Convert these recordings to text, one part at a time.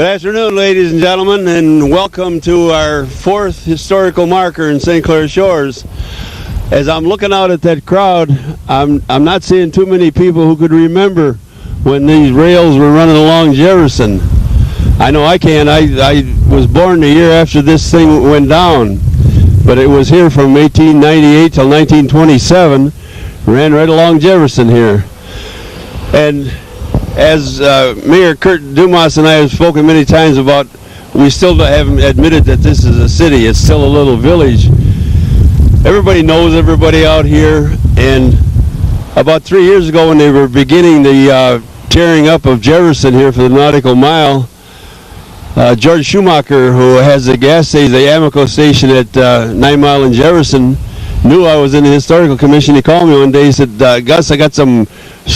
Good afternoon, ladies and gentlemen, and welcome to our fourth historical marker in St. Clair Shores. As I'm looking out at that crowd, I'm not seeing too many people who could remember when these rails were running along Jefferson. I know I can. I was born the year after this thing went down, but it was here from 1898 till 1927. Ran right along Jefferson here. And as Mayor Kurt Dumas and I have spoken many times about, we still haven't admitted that this is a city. It's still a little village. Everybody knows everybody out here, and about 3 years ago when they were beginning the tearing up of Jefferson here for the nautical mile, George Schumacher, who has the gas station, the Amoco station at 9 Mile and Jefferson, knew I was in the Historical Commission. He called me one day. He said, Gus, I got some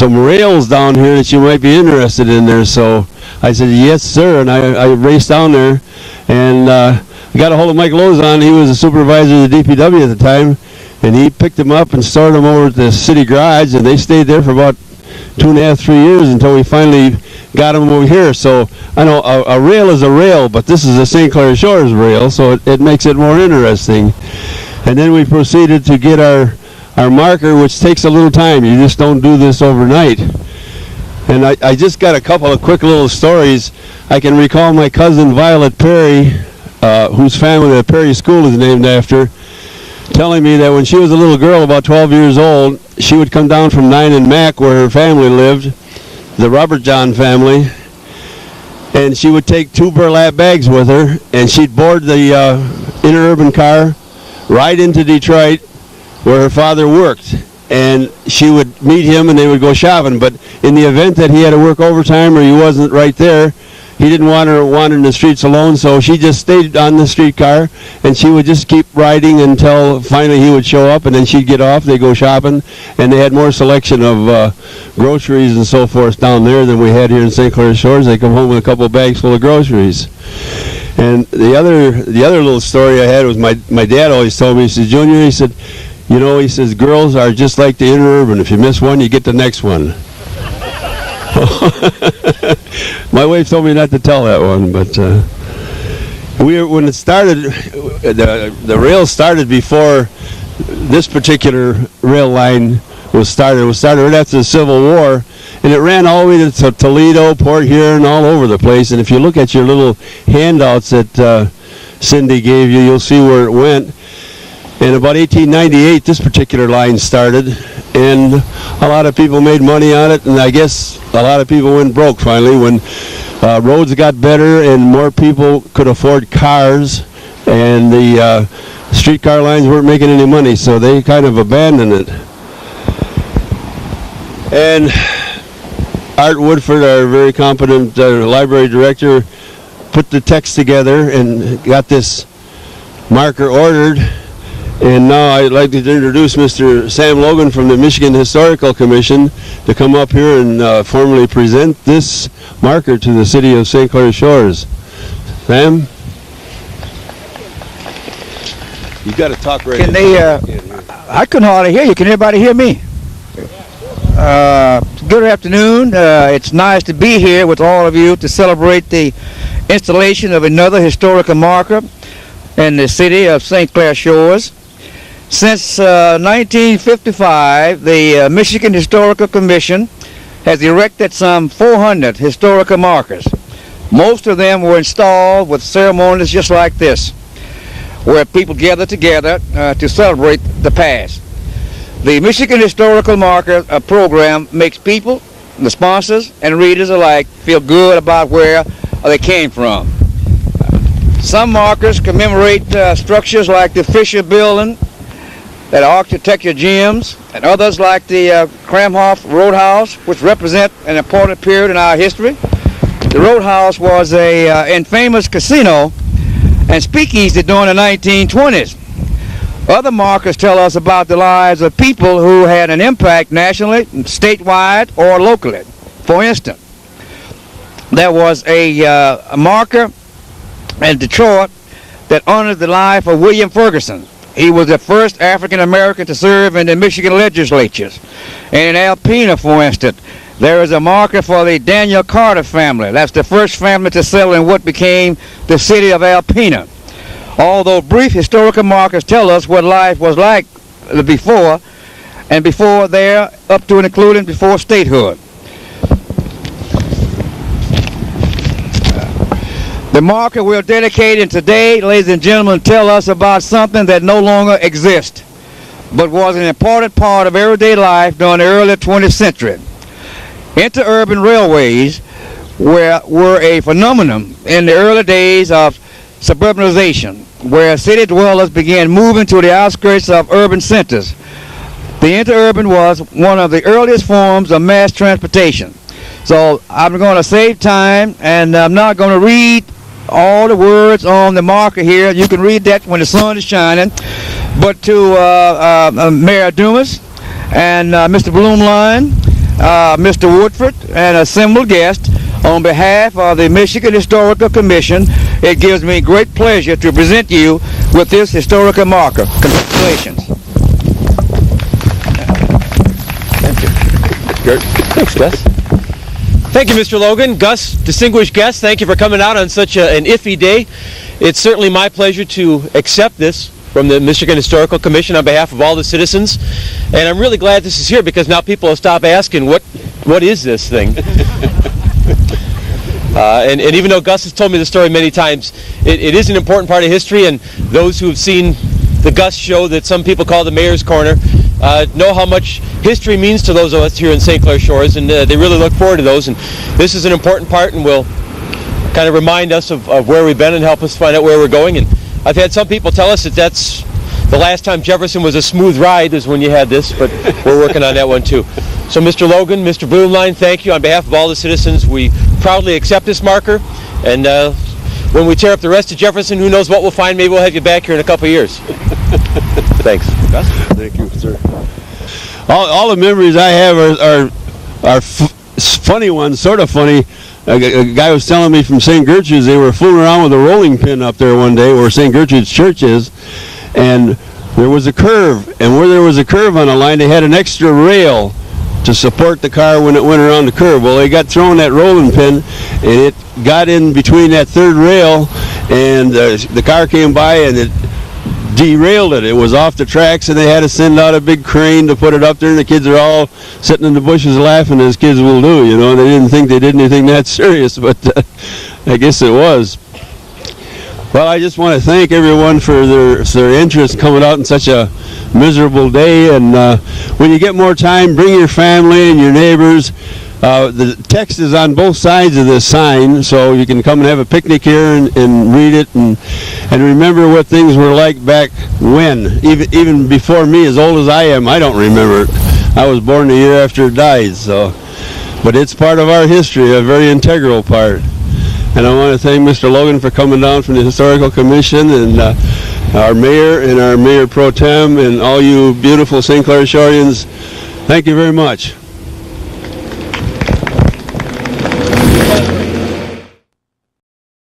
rails down here that you might be interested in there. So I said, yes, sir. And I raced down there and got a hold of Mike Lozon. He was the supervisor of the DPW at the time. And he picked them up and stored them over at the city garage. And they stayed there for about 2.5, 3 years until we finally got them over here. So I know a rail is a rail, but this is a St. Clair Shores rail, so it makes it more interesting. And then we proceeded to get our marker, which takes a little time. You just don't do this overnight. And I just got a couple of quick little stories. I can recall my cousin Violet Perry, whose family the Perry School is named after, telling me that when she was a little girl, about 12 years old, she would come down from 9 and Mac, where her family lived, the Robert John family, and she would take 2 burlap bags with her, and she'd board the Interurban car, ride into Detroit, where her father worked, and she would meet him and they would go shopping. But in the event that he had to work overtime or he wasn't right there, he didn't want her wandering the streets alone, so she just stayed on the streetcar, and she would just keep riding until finally he would show up, and then she'd get off, they'd go shopping, and they had more selection of groceries and so forth down there than we had here in St. Clair Shores. They come home with a couple of bags full of groceries. And the other little story I had was my dad always told me, he said, Junior, he said, you know, he says, girls are just like the Interurban. If you miss one, you get the next one. My wife told me not to tell that one, but when it started, the rail started before this particular rail line was started. It was started right after the Civil War, and it ran all the way to Toledo, Port Huron, all over the place. And if you look at your little handouts that Cindy gave you, you'll see where it went. In about 1898, this particular line started, and a lot of people made money on it, and I guess a lot of people went broke finally when roads got better and more people could afford cars, and the streetcar lines weren't making any money, so they kind of abandoned it. And Art Woodford, our very competent library director, put the text together and got this marker ordered. And now I'd like to introduce Mr. Sam Logan from the Michigan Historical Commission to come up here and formally present this marker to the city of St. Clair Shores. Sam? You've got to talk right now. I couldn't hardly hear you. Can everybody hear me? Good afternoon. It's nice to be here with all of you to celebrate the installation of another historical marker in the city of St. Clair Shores. Since 1955, the Michigan Historical Commission has erected some 400 historical markers. Most of them were installed with ceremonies just like this, where people gather together to celebrate the past. The Michigan Historical Marker program makes people, the sponsors, and readers alike feel good about where they came from. Some markers commemorate structures like the Fisher Building, that are architecture gems, and others like the Kramhoff Roadhouse, which represent an important period in our history. The Roadhouse was an infamous casino and speakeasy during the 1920s. Other markers tell us about the lives of people who had an impact nationally, statewide, or locally. For instance, there was a marker in Detroit that honored the life of William Ferguson. He was the first African American to serve in the Michigan legislatures. And in Alpena, for instance, there is a marker for the Daniel Carter family. That's the first family to settle in what became the city of Alpena. Although brief historical markers tell us what life was like before, and before there, up to and including before statehood. The marker we're dedicating today, ladies and gentlemen, tell us about something that no longer exists, but was an important part of everyday life during the early 20th century. Interurban railways were a phenomenon in the early days of suburbanization, where city dwellers began moving to the outskirts of urban centers. The interurban was one of the earliest forms of mass transportation. So I'm going to save time, and I'm not going to read all the words on the marker here. You can read that when the sun is shining. But to Mayor Dumas and Mr. Bloomline, Mr. Woodford, and assembled guests, on behalf of the Michigan Historical Commission, it gives me great pleasure to present you with this historical marker. Congratulations. Thank you. Good. Thanks, Gus. Thank you, Mr. Logan. Gus, distinguished guests, thank you for coming out on such an iffy day. It's certainly my pleasure to accept this from the Michigan Historical Commission on behalf of all the citizens. And I'm really glad this is here, because now people will stop asking, what is this thing? And even though Gus has told me the story many times, it is an important part of history, and those who have seen the Gus show that some people call the Mayor's Corner know how much history means to those of us here in St. Clair Shores, and they really look forward to those. And this is an important part, and will kind of remind us of where we've been and help us find out where we're going. And I've had some people tell us that that's the last time Jefferson was a smooth ride is when you had this, but we're working on that one too. So Mr. Logan, Mr. Bloomline, thank you. On behalf of all the citizens, we proudly accept this marker, and when we tear up the rest of Jefferson, who knows what we'll find. Maybe we'll have you back here in a couple of years. Thanks. Gus? Thank you, sir. All the memories I have are funny ones, sort of funny. A guy was telling me from St. Gertrude's, they were fooling around with a rolling pin up there one day where St. Gertrude's Church is, and there was a curve, and where there was a curve on a line, they had an extra rail to support the car when it went around the curve. Well, they got thrown that rolling pin, and it got in between that third rail, and the car came by, and it derailed it. It was off the tracks, and they had to send out a big crane to put it up there, and the kids are all sitting in the bushes laughing, as kids will do, you know. They didn't think they did anything that serious, but I guess it was. Well, I just want to thank everyone for their interest coming out in such a miserable day, and when you get more time, bring your family and your neighbors. The text is on both sides of this sign, so you can come and have a picnic here and read it and remember what things were like back when. Even before me, as old as I am, I don't remember it. I was born the year after it died, so. But it's part of our history, a very integral part. And I want to thank Mr. Logan for coming down from the Historical Commission, and our mayor and our mayor pro tem and all you beautiful St. Clair Shoreans. Thank you very much.